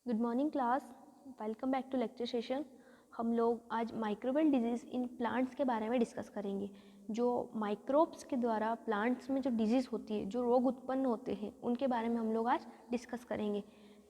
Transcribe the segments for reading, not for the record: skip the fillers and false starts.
Good morning class, welcome back to lecture session. हम लोग आज माइक्रोबियल डिजीज़ इन प्लांट्स के बारे में डिस्कस करेंगे। जो माइक्रोब्स के द्वारा प्लांट्स में जो डिजीज़ होती है, जो रोग उत्पन्न होते हैं, उनके बारे में हम लोग आज डिस्कस करेंगे।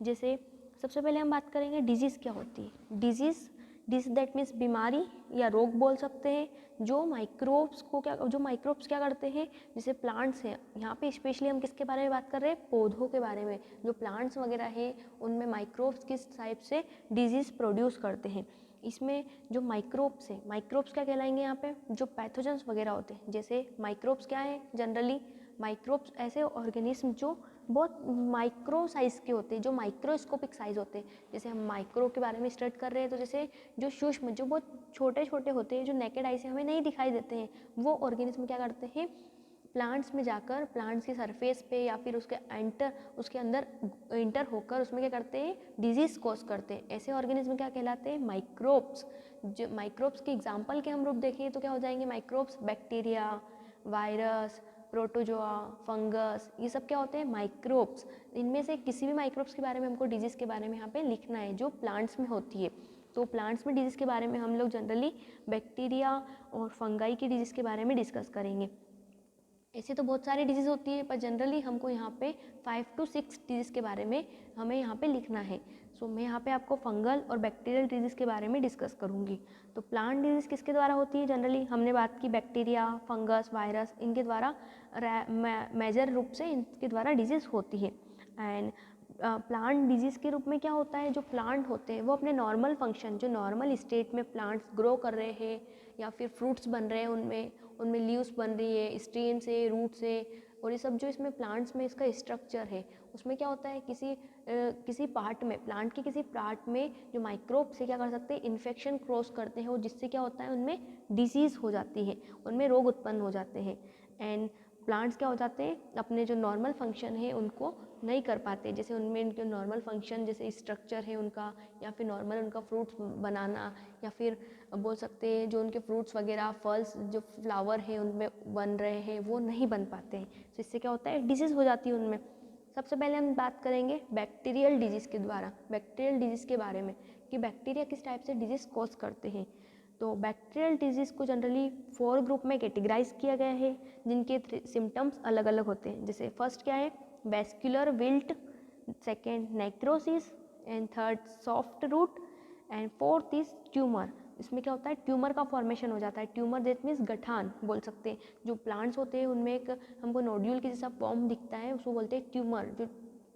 जैसे सबसे पहले हम बात करेंगे डिजीज़ क्या होती है। डिजीज़ दैट मीन्स बीमारी या रोग बोल सकते हैं। जो माइक्रोब्स क्या करते हैं, जैसे प्लांट्स हैं, यहाँ पे स्पेशली हम किसके बारे में बात कर रहे हैं, पौधों के बारे में। जो प्लांट्स वगैरह हैं उनमें माइक्रोब्स किस टाइप से डिजीज़ प्रोड्यूस करते हैं। इसमें जो माइक्रोब्स हैं, माइक्रोब्स क्या कहलाएंगे यहाँ पे, जो पैथोजेंस वगैरह होते हैं। जैसे माइक्रोब्स क्या है, जनरली माइक्रोब्स ऐसे ऑर्गेनिज्म जो बहुत माइक्रो साइज़ के होते हैं, जो माइक्रोस्कोपिक साइज़ होते हैं। जैसे हम माइक्रो के बारे में स्टार्ट कर रहे हैं, तो जैसे जो सूक्ष्म, जो बहुत छोटे छोटे होते हैं, जो नेकेड आई से हमें नहीं दिखाई देते हैं, वो ऑर्गेनिज्म क्या करते हैं, प्लांट्स में जाकर प्लांट्स की सरफेस पे या फिर उसके अंदर इंटर होकर उसमें क्या करते हैं, डिजीज़ कॉज करते हैं। ऐसे ऑर्गेनिज्म क्या कहलाते हैं, माइक्रोब्स। जो माइक्रोब्स के एग्जांपल के हम रूप देखें तो क्या हो जाएंगे microbes, bacteria, virus, protozoa, fungus, ये सब क्या होते हैं, माइक्रोब्स। इनमें से किसी भी माइक्रोब्स के बारे में हमको डिजीज़ के बारे में यहाँ पे लिखना है जो प्लांट्स में होती है। तो प्लांट्स में डिजीज़ के बारे में हम लोग जनरली बैक्टीरिया और फंगाई की डिजीज़ के बारे में डिस्कस करेंगे। ऐसे तो बहुत सारी डिजीज़ होती है, पर जनरली हमको यहाँ पे 5 to 6 डिजीज़ के बारे में हमें यहाँ पे लिखना है। सो मैं यहाँ पे आपको फंगल और बैक्टीरियल डिजीज़ के बारे में डिस्कस करूँगी। तो प्लांट डिजीज़ किसके द्वारा होती है, जनरली हमने बात की बैक्टीरिया, फंगस, वायरस, इनके द्वारा मेजर रूप से इनके द्वारा डिजीज़ होती है। एंड प्लांट डिजीज़ के रूप में क्या होता है, जो प्लांट होते हैं वो अपने नॉर्मल फंक्शन, जो नॉर्मल स्टेट में प्लांट्स ग्रो कर रहे हैं या फिर फ्रूट्स बन रहे हैं, उनमें लीव्स बन रही है स्टेम से, रूट से, और ये सब जो इसमें प्लांट्स में इसका स्ट्रक्चर है, उसमें क्या होता है, किसी पार्ट में, प्लांट के किसी पार्ट में जो माइक्रोब से क्या कर सकते हैं, इन्फेक्शन क्रॉस करते हैं, और जिससे क्या होता है, उनमें डिजीज़ हो जाती है, उनमें रोग उत्पन्न हो जाते हैं। एंड प्लांट्स क्या हो जाते हैं, अपने जो नॉर्मल फंक्शन है उनको नहीं कर पाते। जैसे उनमें इनके नॉर्मल फंक्शन, जैसे स्ट्रक्चर है उनका, या फिर नॉर्मल उनका फ्रूट्स बनाना, या फिर बोल सकते हैं जो उनके फ्रूट्स वगैरह, फल्स, जो फ्लावर है उनमें बन रहे हैं, वो नहीं बन पाते हैं। तो इससे क्या होता है, डिजीज़ हो जाती है उनमें। सबसे पहले हम बात करेंगे बैक्टीरियल डिजीज़ के द्वारा, बैक्टीरियल डिजीज़ के बारे में, कि बैक्टीरिया किस टाइप से डिजीज़ कॉज करते हैं। तो बैक्टीरियल डिजीज़ को जनरली 4 ग्रुप में कैटेगराइज किया गया है, जिनके सिम्टम्स अलग अलग होते हैं। जैसे फर्स्ट क्या है, vascular wilt, second necrosis, and third soft root, and fourth is tumour. इसमें क्या होता है, ट्यूमर का फॉर्मेशन हो जाता है। ट्यूमर दैट मीन्स गठान बोल सकते हैं। जो प्लांट्स होते हैं उनमें एक हमको नोड्यूल के जैसा फॉर्म दिखता है, उसको बोलते हैं ट्यूमर। जो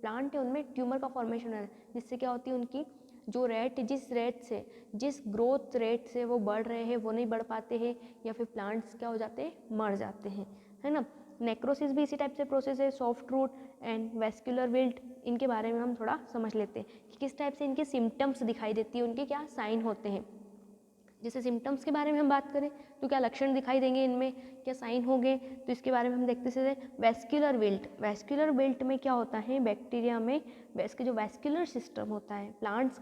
प्लांट है उनमें ट्यूमर का फॉर्मेशन हो रहा है, जिससे क्या होती है, उनकी जो जिस ग्रोथ रेट से वो बढ़ रहे हैं वो नहीं बढ़ पाते हैं, या फिर प्लांट्स क्या हो जाते हैं, मर जाते हैं, है ना। नेक्रोसिस भी इसी टाइप से प्रोसेस है। Soft root and vascular wilt, इनके बारे में हम थोड़ा समझ लेते हैं कि किस टाइप से इनके सिम्टम्स दिखाई देती है, उनके क्या साइन होते हैं। जैसे सिम्टम्स के बारे में हम बात करें तो क्या लक्षण दिखाई देंगे, इनमें क्या साइन होंगे, तो इसके बारे में हम देखते हैं। वेस्कुलर विल्ट में क्या होता है, बैक्टीरिया में इसके जो वेस्कुलर सिस्टम होता है प्लांट्स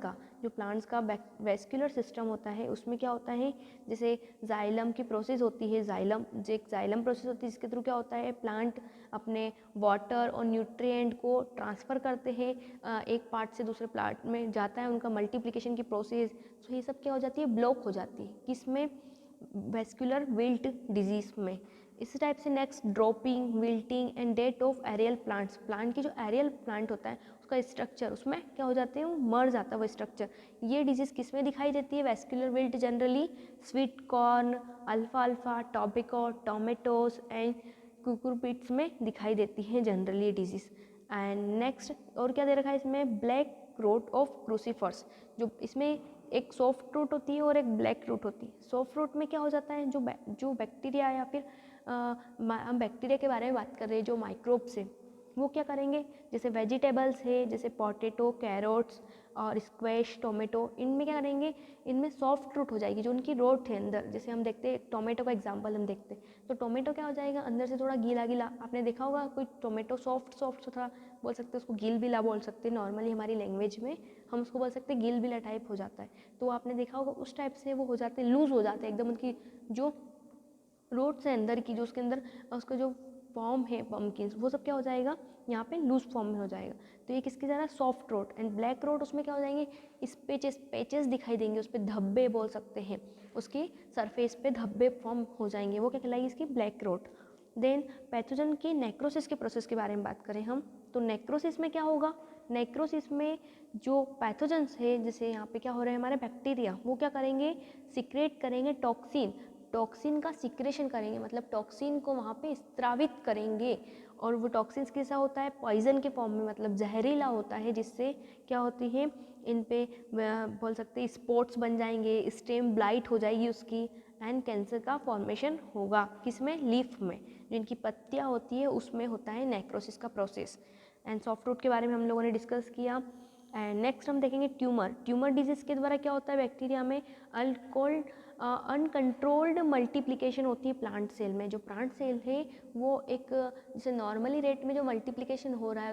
का वेस्कुलर सिस्टम होता है, उसमें क्या होता है, जैसे जाइलम की प्रोसेस होती है, जाइलम प्रोसेस होती है, जिसके थ्रू क्या होता है, प्लांट अपने वाटर और न्यूट्रिएंट को ट्रांसफ़र करते हैं, एक पार्ट से दूसरे प्लांट में जाता है उनका मल्टीप्लिकेशन की प्रोसेस। तो ये सब क्या हो जाती है, ब्लॉक हो जाती है, किसमें, वेस्कुलर विल्ट डिजीज़ में। इस टाइप से next dropping, wilting and death of aerial plants, plant की जो एरियल प्लांट होता है उसका स्ट्रक्चर, उसमें क्या हो जाते हैं, वो मर जाता है वो स्ट्रक्चर। ये डिजीज़ किस में दिखाई देती है, vascular wilt generally sweet corn, अल्फाल्फा, टोमेटोज एंड कुकुरबिट्स में दिखाई देती है जनरली डिजीज़। एंड नेक्स्ट और क्या दे रखा है इसमें, ब्लैक रूट ऑफ क्रूसीफर्स। जो इसमें एक सॉफ्ट रूट होती है और एक ब्लैक रूट होती है। सॉफ्ट रूट में क्या हो जाता है, जो बैक्टीरिया या फिर हम बैक्टीरिया के बारे में बात कर रहे हैं, जो माइक्रोब्स है वो क्या करेंगे, जैसे वेजिटेबल्स है, जैसे पोटैटो, कैरोट्स और स्क्वैश, टोमेटो, इनमें क्या करेंगे, इनमें सॉफ्ट रूट हो जाएगी, जो उनकी रूट है अंदर। जैसे हम देखते हैं टोमेटो का एग्जांपल हम देखते हैं, तो टोमेटो क्या हो जाएगा, अंदर से थोड़ा गीला गीला, आपने देखा होगा कोई टोमेटो सॉफ्ट थोड़ा बोल सकते हैं उसको, गिलबिला बोल सकते हैं नॉर्मली हमारी लैंग्वेज में, हम उसको बोल सकते हैं गिलबिला टाइप हो जाता है। तो आपने देखा होगा उस टाइप से वो हो जाते हैं, लूज़ हो जाते हैं एकदम, उनकी जो रूट्स है अंदर की, जो उसके अंदर उसका जो फॉर्म है पम्पकिन्स वो सब क्या हो जाएगा यहाँ पे लूज फॉर्म में हो जाएगा। तो ये किसकी तरह soft rot and black rot उसमें क्या हो जाएंगे पैचेस दिखाई देंगे, उस पर धब्बे बोल सकते हैं, उसकी सरफेस पे धब्बे फॉर्म हो जाएंगे, वो क्या कहलाएगी इसकी ब्लैक रोट। देन पैथोजन की नेक्रोसिस के प्रोसेस के बारे में बात करें हम तो नेक्रोसिस में क्या होगा, नेक्रोसिस में जो पैथोजेंस है जैसे यहाँ पे क्या हो रहा है हमारे बैक्टीरिया वो क्या करेंगे सिक्रेट करेंगे टॉक्सिन का सिक्रेशन करेंगे, मतलब टॉक्सिन को वहाँ पे स्त्रावित करेंगे और वो टॉक्सिन्स कैसा होता है पॉइजन के फॉर्म में, मतलब जहरीला होता है, जिससे क्या होती है इन पे बोल सकते हैं स्पॉट्स बन जाएंगे, स्टेम ब्लाइट हो जाएगी उसकी एंड कैंसर का फॉर्मेशन होगा किसमें लीफ में, जो इनकी पत्तियाँ होती है उसमें होता है नेक्रोसिस का प्रोसेस। एंड सॉफ्ट रूट के बारे में हम लोगों ने डिस्कस किया। एंड नेक्स्ट हम देखेंगे ट्यूमर डिजीज़ के द्वारा क्या होता है बैक्टीरिया में अनकंट्रोल्ड मल्टीप्लिकेशन होती है प्लांट सेल में। जो प्लांट सेल है वो एक जैसे नॉर्मली रेट में जो मल्टीप्लिकेशन हो रहा है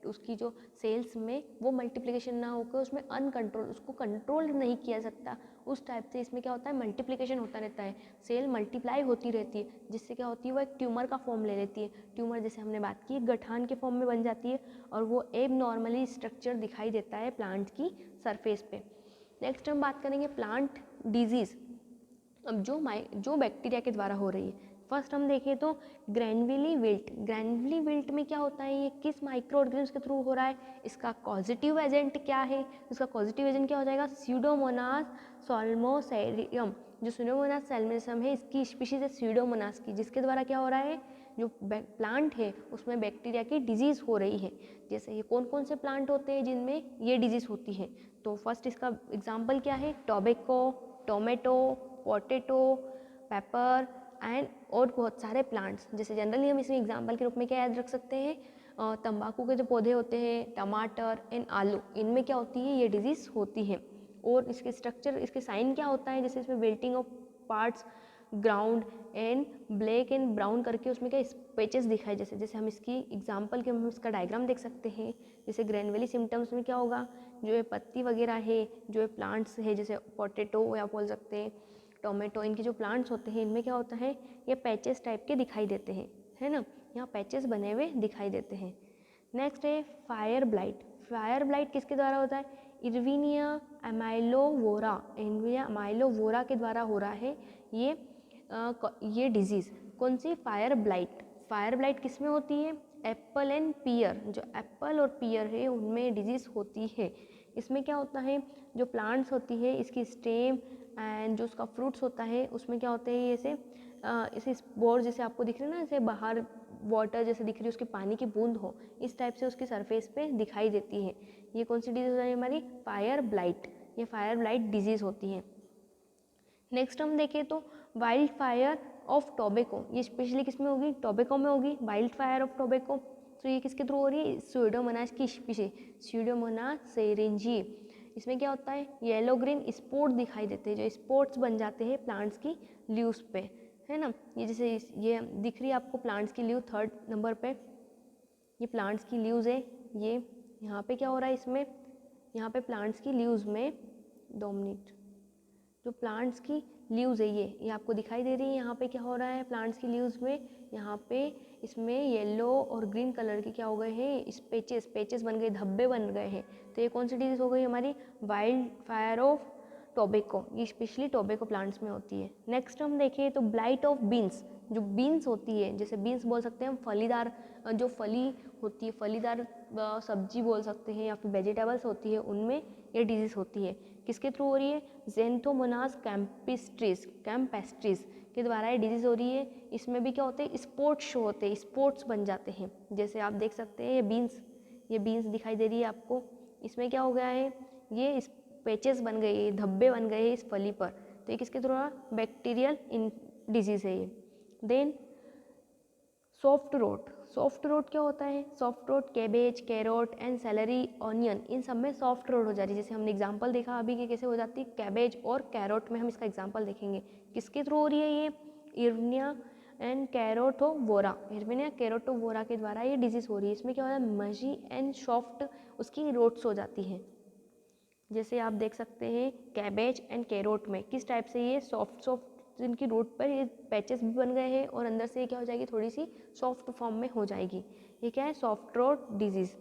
उसकी जो सेल्स में वो मल्टीप्लिकेशन ना होकर उसमें अनकंट्रोल उसको कंट्रोल नहीं किया सकता, उस टाइप से इसमें क्या होता है मल्टीप्लिकेशन होता रहता है, सेल मल्टीप्लाई होती रहती है, जिससे क्या होती है वो एक ट्यूमर का फॉर्म ले लेती है। ट्यूमर जैसे हमने बात की गठान के फॉर्म में बन जाती है और वो एब नॉर्मली स्ट्रक्चर दिखाई देता है प्लांट की सरफेस पे। नेक्स्ट हम बात करेंगे प्लांट डिजीज़, अब जो बैक्टीरिया के द्वारा हो रही है। फर्स्ट हम देखें तो ग्रैनविली विल्ट में क्या होता है, ये किस माइक्रो ऑर्गेनिज्म के थ्रू हो रहा है, इसका कॉजेटिव एजेंट क्या है, इसका कॉजेटिव एजेंट क्या हो जाएगा स्यूडोमोनास साल्मोसेरियम। जो स्यूडोमोनास साल्मोसेरियम है इसकी स्पीशीज है स्यूडोमोनास की, जिसके द्वारा क्या हो रहा है जो प्लांट है उसमें बैक्टीरिया की डिजीज़ हो रही है। जैसे ये कौन कौन से प्लांट होते हैं जिनमें ये डिजीज़ होती है, तो फर्स्ट इसका एग्जाम्पल क्या है tobacco, tomato, potato, paper and और बहुत सारे प्लांट्स। जैसे जनरली हम इसमें एग्जाम्पल के रूप में क्या याद रख सकते हैं तंबाकू के जो पौधे होते हैं, टमाटर एंड आलू, इनमें क्या होती है ये डिजीज़ होती है। और इसके स्ट्रक्चर इसके साइन क्या होता है, जैसे इसमें wilting of parts ground and black and brown करके उसमें क्या पैचेस दिखाए, जैसे जैसे हम इसकी एग्जांपल के हम इसका डायग्राम देख सकते हैं। जैसे ग्रैनविली सिम्टम्स में क्या होगा, जो ये पत्ती वगैरह है, जो ये प्लांट्स है जैसे पोटैटो या बोल सकते हैं टोमेटो, इनके जो प्लांट्स होते हैं इनमें क्या होता है ये पैचेस टाइप के दिखाई देते हैं, है ना, यहाँ पैचेस बने हुए दिखाई देते हैं। नेक्स्ट है फायर ब्लाइट किसके द्वारा होता है, इर्विनिया अमाइलोवोरा के द्वारा हो रहा है ये डिजीज़। कौन सी फायर ब्लाइट किस में होती है, एप्पल एंड पियर, जो एप्पल और पियर है उनमें डिजीज़ होती है। इसमें क्या होता है जो प्लांट्स होती है इसकी स्टेम एंड जो उसका फ्रूट्स होता है उसमें क्या होते हैं ऐसे स्पोर जैसे आपको दिख रहे हैं ना, ऐसे बाहर वाटर जैसे दिख रही है उसकी पानी की बूंद हो, इस टाइप से उसकी सरफेस पे दिखाई देती है। ये कौन सी डिजीज़ है हमारी फायर ब्लाइट डिजीज़ होती है। नेक्स्ट हम देखें तो वाइल्ड फायर ऑफ टोबैको, ये स्पेशली किस में होगी, टोबैको में होगी वाइल्ड फायर ऑफ टोबैको। तो ये किसके थ्रू हो रही है, स्यूडोमोनास की स्पीशीज स्यूडोमोनास सेरेंजी। इसमें क्या होता है येलो ग्रीन स्पॉट दिखाई देते हैं, जो स्पॉट्स बन जाते हैं प्लांट्स की लीव्स पे, है ना। ये जैसे ये दिख रही है आपको प्लांट्स की लीव 3rd नंबर पे, ये प्लांट्स की लीव्स है। ये यहाँ पे क्या हो रहा है इसमें, यहाँ पे प्लांट्स की लीव्स में 2 मिनट, जो प्लांट्स की लीव्स है ये आपको दिखाई दे रही है। यहाँ पे क्या हो रहा है प्लांट्स की लीव्स में, यहाँ पे इसमें येलो और ग्रीन कलर के क्या हो गए हैं पैचेस बन गए, धब्बे बन गए हैं। तो ये कौन सी डिजीज हो गई हमारी वाइल्ड फायर ऑफ टोबैको, ये स्पेशली टोबैको प्लांट्स में होती है। नेक्स्ट हम देखें तो ब्लाइट ऑफ बीन्स, जो बीन्स होती है जैसे बीन्स बोल सकते हैं हम फलीदार, जो फली होती है फलीदार सब्जी बोल सकते हैं या फिर वेजिटेबल्स होती है उनमें ये डिजीज़ होती है। किसके थ्रू हो रही है, ज़ेंथोमोनास कैम्पेस्ट्रीज के द्वारा ये डिजीज़ हो रही है। इसमें भी क्या होते हैं स्पॉट्स शो होते हैं, स्पॉट्स बन जाते हैं। जैसे आप देख सकते हैं ये बीन्स दिखाई दे रही है आपको, इसमें क्या हो गया है ये पैचेस बन गए, धब्बे बन गए इस फली पर। तो ये किसके थ्रू बैक्टीरियल इन डिजीज़ है ये। देन सॉफ्ट रोट क्या होता है, soft rot cabbage, carrot and celery, onion, इन सब में सॉफ्ट रोट हो जा रही है। जैसे हमने एग्जांपल देखा अभी कि कैसे हो जाती है कैबेज और कैरोट में, हम इसका एग्जांपल देखेंगे। किसके थ्रू हो रही है ये, इर्विनिया कैरोटोवोरा के द्वारा ये डिजीज़ हो रही है। इसमें क्या हो रहा है मजी एंड सॉफ्ट उसकी रोट्स हो जाती हैं। जैसे आप देख सकते हैं कैबेज एंड कैरोट में किस टाइप से ये सॉफ्ट तो इनकी रूट पर ये पैचेस भी बन गए हैं और अंदर से ये क्या हो जाएगी, थोड़ी सी सॉफ्ट फॉर्म में हो जाएगी। ये क्या है, सॉफ्ट रोट डिजीज़।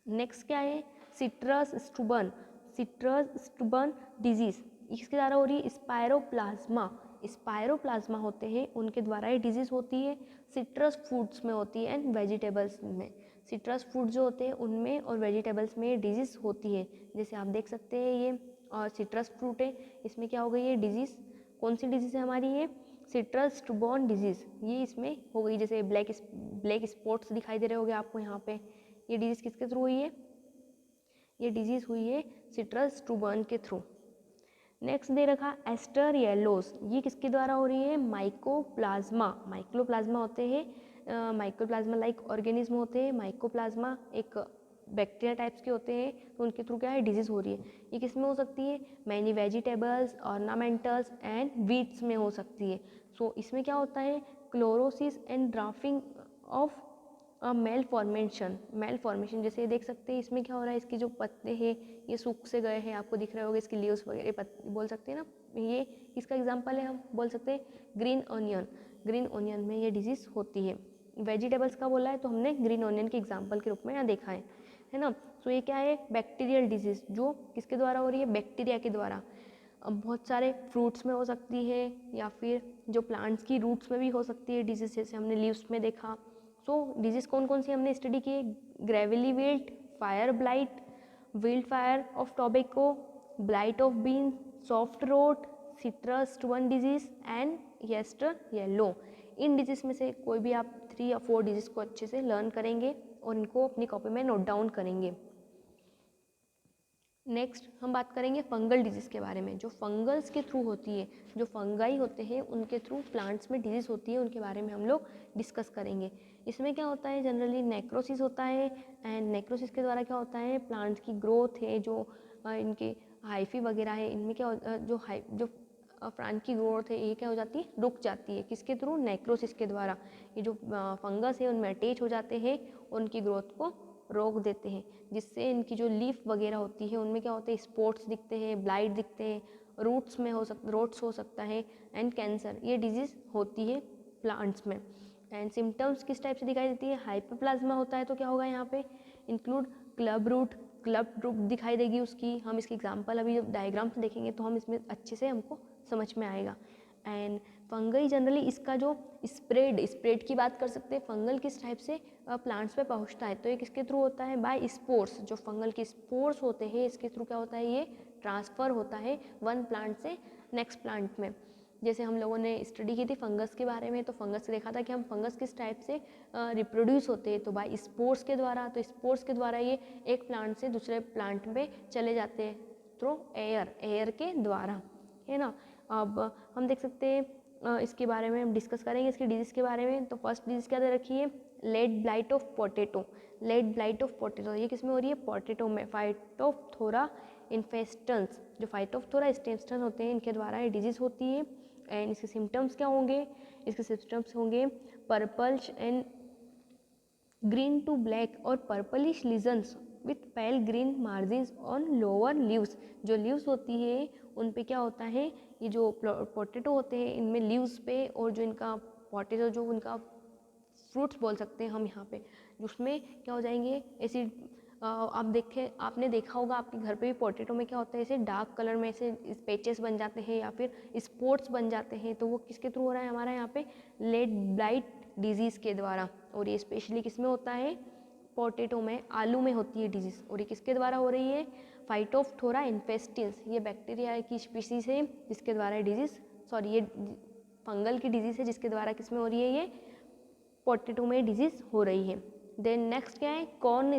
नेक्स्ट क्या है, सिट्रस स्टूबर्न डिजीज़, इसके द्वारा हो रही है स्पायरोप्लाज्मा होते हैं, उनके द्वारा ये डिजीज़ होती है। सिट्रस फ्रूट्स में होती है एंड वेजिटेबल्स में, सिट्रस फ्रूट जो होते हैं उनमें और वेजिटेबल्स में ये डिजीज़ होती है। जैसे आप देख सकते हैं ये सिट्रस फ्रूट है, इसमें क्या हो गई है डिजीज़, कौन सी डिजीज़ है हमारी ये, सिट्रस स्टूबर्न डिजीज़, ये इसमें हो गई। जैसे ब्लैक स्पॉट्स दिखाई दे रहे होंगे आपको यहाँ पे, ये डिजीज़ किसके थ्रू हुई है, ये डिजीज़ हुई है सिट्रस स्टूबर्न के थ्रू। नेक्स्ट दे रखा एस्टर येलोस, ये किसके द्वारा हो रही है, माइक्रोप्लाज्मा होते हैं, माइक्रोप्लाज्मा लाइक ऑर्गेनिज्म होते हैं। माइक्रोप्लाज्मा एक बैक्टीरिया टाइप्स के होते हैं, तो उनके थ्रू क्या है डिजीज़ हो रही है। ये किस में हो सकती है, many vegetables, ornamentals and weeds में हो सकती है। सो इसमें क्या होता है, chlorosis and drafting of male formation, जैसे ये देख सकते हैं इसमें क्या हो रहा है, इसके जो पत्ते हैं ये सूख से गए हैं, आपको दिख रहे होंगे इसकी लीव्स वगैरह बोल सकते हैं ना, ये इसका एग्जांपल है, हम बोल सकते हैं ग्रीन ऑनियन में ये डिजीज़ होती है। वेजिटेबल्स का बोला है तो हमने ग्रीन ऑनियन के एग्जाम्पल के रूप में यहाँ देखा है ना। तो ये क्या है, बैक्टीरियल डिजीज़, जो किसके द्वारा हो रही है, बैक्टीरिया के द्वारा। अब बहुत सारे फ्रूट्स में हो सकती है या फिर जो प्लांट्स की रूट्स में भी हो सकती है डिजीज़, जैसे हमने लीव्स में देखा। सो डिजीज़ कौन कौन सी हमने स्टडी की, Granville wilt, fire blight, wildfire of tobacco, blight of bean, soft rot, citrus stubborn disease and aster yellow. इन डिजीज़ में से कोई भी आप 3 या 4 डिजीज़ को अच्छे से लर्न करेंगे और इनको अपनी कॉपी में नोट डाउन करेंगे। नेक्स्ट हम बात करेंगे फंगल डिजीज़ के बारे में, जो फंगल्स के थ्रू होती है, जो फंगाई होते हैं उनके थ्रू प्लांट्स में डिजीज़ होती है, उनके बारे में हम लोग डिस्कस करेंगे। इसमें क्या होता है, जनरली नेक्रोसिस होता है, एंड नेक्रोसिस के द्वारा क्या होता है, प्लांट्स की ग्रोथ है, जो इनके हाइफी वगैरह है, इनमें क्या जो प्लांट की ग्रोथ है ये क्या हो जाती है, रुक जाती है, किसके थ्रू, नेक्रोसिस के द्वारा। ये जो फंगस है उनमें अटैच हो जाते हैं, उनकी ग्रोथ को रोक देते हैं, जिससे इनकी जो लीफ वगैरह होती है उनमें क्या होते हैं, स्पॉट्स दिखते हैं, ब्लाइट दिखते हैं, रूट्स हो सकता है एंड कैंसर, ये डिजीज़ होती है प्लांट्स में। एंड सिम्टम्स किस टाइप से दिखाई देती है, हाइपरप्लाज्मा होता है तो क्या होगा यहाँ पे, इंक्लूड क्लब रूट दिखाई देगी उसकी। हम इसकी एग्जांपल अभी जब डायग्राम से देखेंगे तो हम इसमें अच्छे से हमको समझ में आएगा। एंड फंगई जनरली इसका जो स्प्रेड की बात कर सकते हैं, फंगल किस टाइप से प्लांट्स पे पहुंचता है, तो ये किसके थ्रू होता है, बाय स्पोर्स, जो फंगल के स्पोर्स होते हैं इसके थ्रू क्या होता है, ये ट्रांसफ़र होता है वन प्लांट से नेक्स्ट प्लांट में। जैसे हम लोगों ने स्टडी की थी फंगस के बारे में, तो फंगस से देखा था कि हम फंगस किस टाइप से रिप्रोड्यूस होते हैं, तो बाय स्पोर्स के द्वारा। तो स्पोर्स के द्वारा ये एक प्लांट से दूसरे प्लांट में चले जाते हैं थ्रू एयर के द्वारा, है ना। अब हम देख सकते हैं इसके बारे में हम डिस्कस करेंगे, इसकी डिजीज़ के बारे में। तो फर्स्ट डिजीज़ क्या दे रखी है, लेड ब्लाइट ऑफ पोटैटो, ये किस में हो रही है, पोटैटो में। फाइटोप्थोरा इन्फेस्टेंस, जो फाइटोप्थोरा इन्फेस्टेंस होते हैं इनके द्वारा ये डिजीज़ होती है। एंड इसके सिम्टम्स क्या होंगे, इसके सिम्टम्स होंगे purples and green to black और purplish lesions with pale green margins on lower leaves, जो लीव्स होती है उन पे क्या होता है, ये जो पोटैटो होते हैं इनमें लीव्स पे, और जो इनका पोटैटो जो उनका फ्रूट्स बोल सकते हैं हम यहाँ पे, उसमें क्या हो जाएंगे ऐसी आपने देखा होगा आपके घर पे भी पोटैटो में क्या होता है, ऐसे डार्क कलर में ऐसे पैचेस बन जाते हैं या फिर स्पॉट्स बन जाते हैं, तो वो किसके थ्रू हो रहा है हमारा यहाँ पे, लेड ब्लाइट डिजीज़ के द्वारा। और ये स्पेशली किस में होता है, पोटैटो में, आलू में होती है डिजीज़। और ये किसके द्वारा हो रही है, फाइटोप्थोरा इन्फेस्टेंस, ये बैक्टीरिया की स्पीसीज है जिसके द्वारा ये फंगल की डिजीज़ है जिसके द्वारा किस में हो रही है, ये पोटैटो में डिजीज़ हो रही है। देन नेक्स्ट क्या है, कॉर्न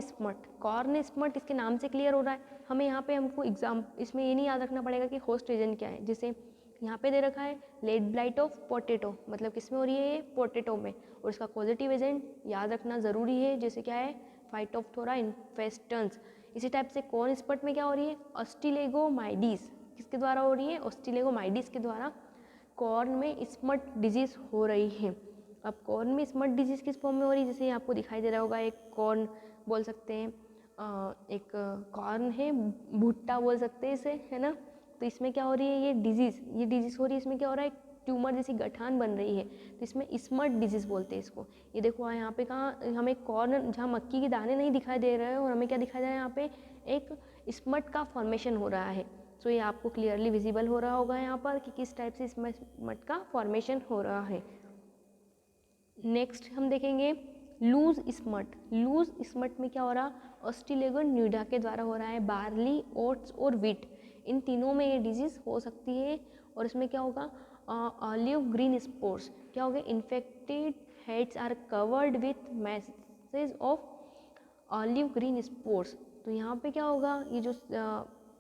स्मट, इसके नाम से क्लियर हो रहा है हमें। यहाँ पे हमको इसमें ये नहीं याद रखना पड़ेगा कि होस्ट रीजन क्या है। जैसे यहाँ पे दे रखा है लेड ब्लाइट ऑफ पोटैटो, मतलब किस में हो रही है, ये पोटैटो में, और इसका पॉजिटिव एजेंट याद रखना ज़रूरी है, जैसे क्या है, फाइटोप्थोरा इन्फेस्टेंस। इसी टाइप से कॉर्न स्पॉट में क्या हो रही है, ऑस्टिलेगोमाइडीज, किसके द्वारा हो रही है, ऑस्टिलेगोमाइडीज के द्वारा कॉर्न में स्मट डिजीज़ हो रही है। अब कॉर्न में स्मट डिजीज़ किस फॉर्म में हो रही है, जैसे आपको दिखाई दे रहा होगा एक कॉर्न बोल सकते हैं, एक कॉर्न है, भुट्टा बोल सकते हैं इसे, है ना। तो इसमें क्या हो रही है, ये डिजीज़ हो रही है, इसमें क्या हो रहा है, ट्यूमर जैसी गठान बन रही है तो इसमें स्मट डिजीज़ बोलते हैं इसको। ये देखो यहाँ पे कहाँ हमें कॉर्न जहाँ मक्की के दाने नहीं दिखाई दे रहे हैं और हमें क्या दिखाई दे रहा है, यहाँ पे एक स्मट का फॉर्मेशन हो रहा है। सो ये आपको क्लियरली विजिबल हो रहा होगा यहाँ पर कि किस टाइप से स्मट का फॉर्मेशन हो रहा है। नेक्स्ट हम देखेंगे लूज स्मट। लूज स्मट में क्या हो रहा, ऑस्ट्रेलेगोनिडा के द्वारा हो रहा है। बार्ली, ओट्स और व्हीट, इन तीनों में ये डिजीज़ हो सकती है। और इसमें क्या होगा, ऑलिव ग्रीन स्पोर्स क्या होगा, infected heads are covered with masses of olive green spores. तो यहाँ पे क्या होगा, ये जो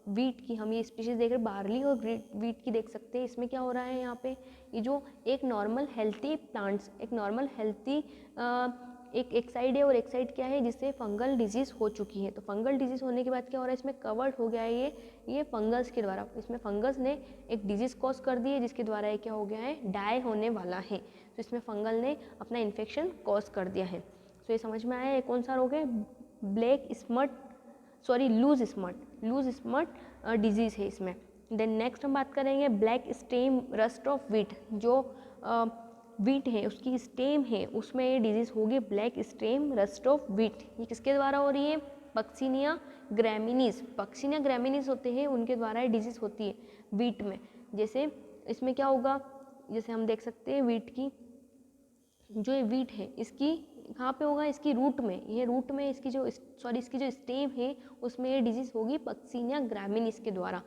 वीट की हम ये स्पीशीज़ देख रहे हैं, बार्ली और वीट की देख सकते हैं। इसमें क्या हो रहा है, यहाँ पे ये जो एक नॉर्मल हेल्थी प्लांट्स, एक नॉर्मल हेल्थी एक साइड है और एक साइड क्या है जिससे फंगल डिजीज़ हो चुकी है। तो फंगल डिजीज़ होने के बाद क्या हो रहा है, इसमें कवर्ड हो गया है ये फंगस के द्वारा। इसमें फंगस ने एक डिजीज़ कॉज कर दी है जिसके द्वारा ये क्या हो गया है, डाई होने वाला है। तो इसमें फंगल ने अपना इन्फेक्शन कॉज कर दिया है। तो ये समझ में आया है कौन सा रोग है, black smut, sorry loose smut disease है इसमें। देन नेक्स्ट हम बात करेंगे black stem rust of wheat. जो व्हीट है उसकी स्टेम है उसमें ये डिजीज़ होगी black stem rust of wheat. ये किसके द्वारा हो रही है, पक्सिनिया ग्रामिनीज। पक्सिनिया ग्रामिनीज होते हैं उनके द्वारा ये डिजीज़ होती है व्हीट में। जैसे इसमें क्या होगा, जैसे हम देख सकते हैं व्हीट की जो ये व्हीट है इसकी कहाँ पे होगा, इसकी रूट में, ये रूट में इसकी जो स्टेम है उसमें ये डिजीज़ होगी पक्सिनिया ग्रामिनीज के द्वारा।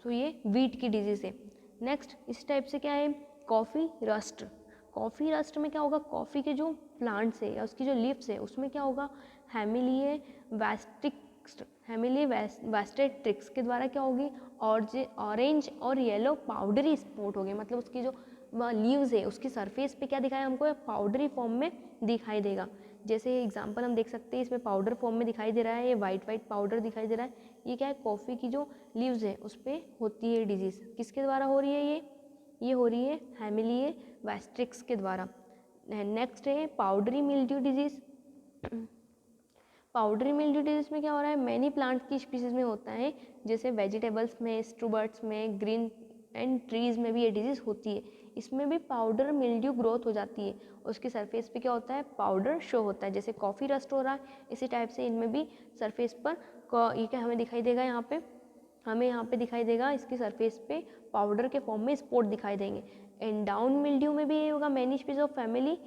सो ये व्हीट की डिजीज़ है। नेक्स्ट इस टाइप से क्या है, कॉफ़ी रस्ट। कॉफ़ी रस्ट में क्या होगा, कॉफ़ी के जो प्लांट्स है या उसकी जो लीव्स है उसमें क्या होगा, हेमिलिए वेस्टेट्रिक्स के द्वारा क्या होगी, ऑरेंज और येलो पाउडरी स्पॉट हो गए। मतलब उसकी जो लीव्स है उसकी सरफेस पे क्या दिखाया हमको, पाउडरी फॉर्म में दिखाई देगा। जैसे एग्जांपल हम देख सकते हैं इसमें पाउडर फॉर्म में दिखाई दे रहा है, ये वाइट पाउडर दिखाई दे रहा है। ये क्या है, कॉफ़ी की जो लीव्स है उस पर होती है डिजीज़। किसके द्वारा हो रही है, ये हो रही है हेमिलिए वेस्ट्रिक्स के द्वारा। नेक्स्ट है powdery mildew disease. Powdery mildew disease में क्या हो रहा है, मैनी प्लांट्स की स्पीसीज में होता है, जैसे वेजिटेबल्स में, स्ट्रूबर्ट्स में, ग्रीन एंड ट्रीज़ में भी ये डिजीज़ होती है। इसमें भी पाउडर मिल्ड्यू ग्रोथ हो जाती है, उसकी सरफेस पे क्या होता है, पाउडर शो होता है। जैसे कॉफ़ी रस्ट हो रहा है इसी टाइप से इनमें भी सरफेस पर ये क्या हमें दिखाई देगा, हमें यहाँ पे दिखाई देगा इसकी सरफेस पे पाउडर के फॉर्म में स्पॉट दिखाई देंगे। एंड डाउन मिल्ड्यू में भी ये होगा, मैनी स्पीसीज ऑफ फैमिली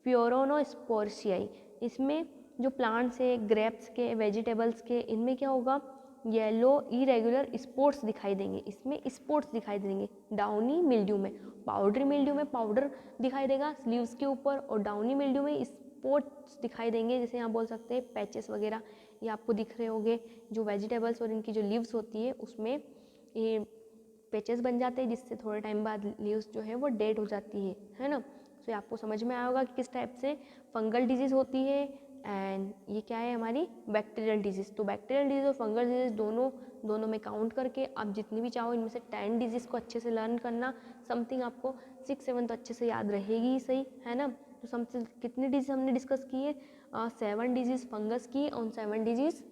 प्यूरोनोस्पोर्शियाई। इसमें जो प्लांट्स है, ग्रेप्स के, वेजिटेबल्स के, इनमें क्या होगा, येलो इरेगुलर स्पॉट्स दिखाई देंगे, इसमें स्पॉट्स दिखाई देंगे। डाउनी मिल्ड्यू में, पाउडरी मिल्ड्यू में पाउडर दिखाई देगा लीव्स के ऊपर, और डाउनी मिल्ड्यू में स्पॉट्स दिखाई देंगे, जैसे यहाँ बोल सकते हैं पैचेस वगैरह, ये आपको दिख रहे होंगे। जो वेजिटेबल्स और इनकी जो लीव्स होती है उसमें ये पैचेस बन जाते हैं, जिससे थोड़े टाइम बाद लीव्स जो है वो डेड हो जाती है ना। तो ये आपको समझ में आया होगा कि किस टाइप से फंगल डिजीज़ होती है। एंड ये क्या है, हमारी बैक्टीरियल डिजीज़। तो बैक्टीरियल डिजीज़ और फंगल डिजीज़ दोनों में काउंट करके आप जितनी भी चाहो इनमें से 10 डिजीज़ को अच्छे से लर्न करना। समथिंग आपको 6-7 तो अच्छे से याद रहेगी ही सही, है ना। तो समथिंग कितनी डिजीज़ हमने डिस्कस की है, 7 डिजीज़ फंगस की और 7 डिजीज़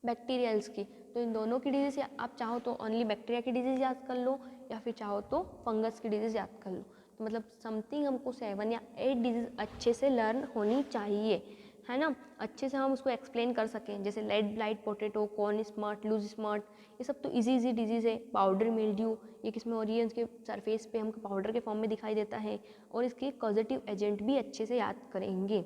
बैक्टीरियल्स की। तो इन दोनों की डिजीज़ आप चाहो तो ओनली बैक्टीरिया की डिजीज़ याद कर लो, या फिर चाहो तो फंगस की डिजीज़ याद कर लो। तो मतलब समथिंग हमको 7 या 8 डिजीज़ अच्छे से लर्न होनी चाहिए, है ना। अच्छे से हम उसको एक्सप्लेन कर सकें, जैसे late blight potato, corn smut, loose smut, ये सब तो इजी डिजीज़ है। पाउडर मिल्ड्यू ये किसमें हो रही है, इसके सरफेस पे हमको पाउडर के फॉर्म में दिखाई देता है, और इसके कॉजेटिव एजेंट भी अच्छे से याद करेंगे।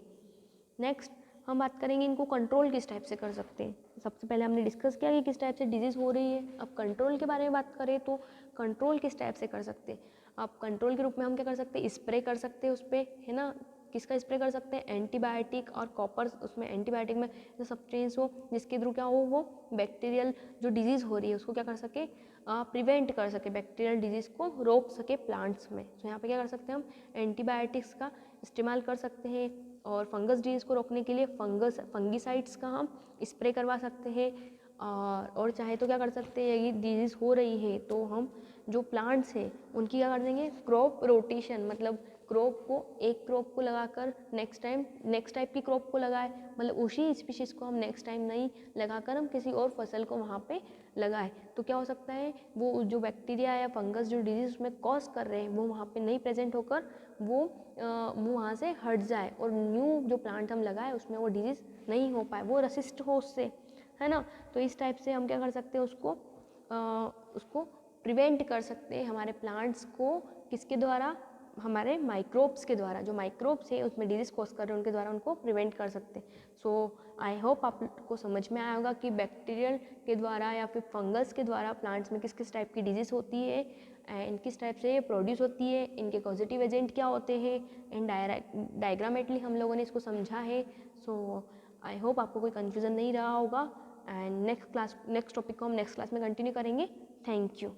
नेक्स्ट हम बात करेंगे इनको कंट्रोल किस टाइप से कर सकते हैं। सबसे पहले हमने डिस्कस किया कि किस टाइप से डिजीज़ हो रही है। अब कंट्रोल के बारे में बात करें तो कंट्रोल किस टाइप से कर सकते हैं। अब कंट्रोल के रूप में हम क्या कर सकते हैं, स्प्रे कर सकते हैं उस पर, है ना। किसका स्प्रे कर सकते हैं, एंटीबायोटिक और कॉपर। उसमें एंटीबायोटिक में जो सब्सटेंस हो जिसके थ्रू क्या हो, वो बैक्टीरियल जो डिजीज़ हो रही है उसको क्या कर सके, प्रिवेंट कर सके, बैक्टीरियल डिजीज़ को रोक सके प्लांट्स में। तो यहाँ पे क्या कर सकते हैं, हम एंटीबायोटिक्स का इस्तेमाल कर सकते हैं। और फंगस डिजीज़ को रोकने के लिए फंगीसाइड्स का हम स्प्रे करवा सकते हैं। और चाहे तो क्या कर सकते हैं, ये डिजीज़ हो रही है तो हम जो प्लांट्स हैं उनकी क्या कर देंगे, क्रॉप रोटेशन, मतलब क्रॉप को, एक क्रॉप को लगाकर नेक्स्ट टाइम नेक्स्ट टाइप की क्रॉप को लगाए, मतलब उसी स्पीशीज़ को हम नेक्स्ट टाइम नहीं लगाकर हम किसी और फसल को वहाँ पे लगाए, तो क्या हो सकता है, वो जो बैक्टीरिया या फंगस जो डिजीज़ उसमें कॉज कर रहे हैं वो वहाँ पे नहीं प्रेजेंट होकर वो वहाँ से हट जाए और न्यू जो प्लांट हम लगाए उसमें वो डिजीज़ नहीं हो पाए, वो रेसिस्ट हो उससे, है ना। तो इस टाइप से हम क्या कर सकते हैं, उसको प्रिवेंट कर सकते हैं हमारे प्लांट्स को, किसके द्वारा, हमारे माइक्रोब्स के द्वारा, जो माइक्रोब्स है उसमें डिजीज़ कॉज कर रहे हैं उनके द्वारा उनको प्रिवेंट कर सकते हैं। सो आई होप आपको समझ में आया होगा कि बैक्टीरियल के द्वारा या फिर फंगस के द्वारा प्लांट्स में किस किस टाइप की डिजीज़ होती है एंड किस टाइप से ये प्रोड्यूस होती है, इनके पॉजिटिव एजेंट क्या होते हैं, एंड डायग्रामेटली हम लोगों ने इसको समझा है। सो आई होप आपको कोई कन्फ्यूज़न नहीं रहा होगा, एंड नेक्स्ट टॉपिक को हम नेक्स्ट क्लास में कंटिन्यू करेंगे। Thank you.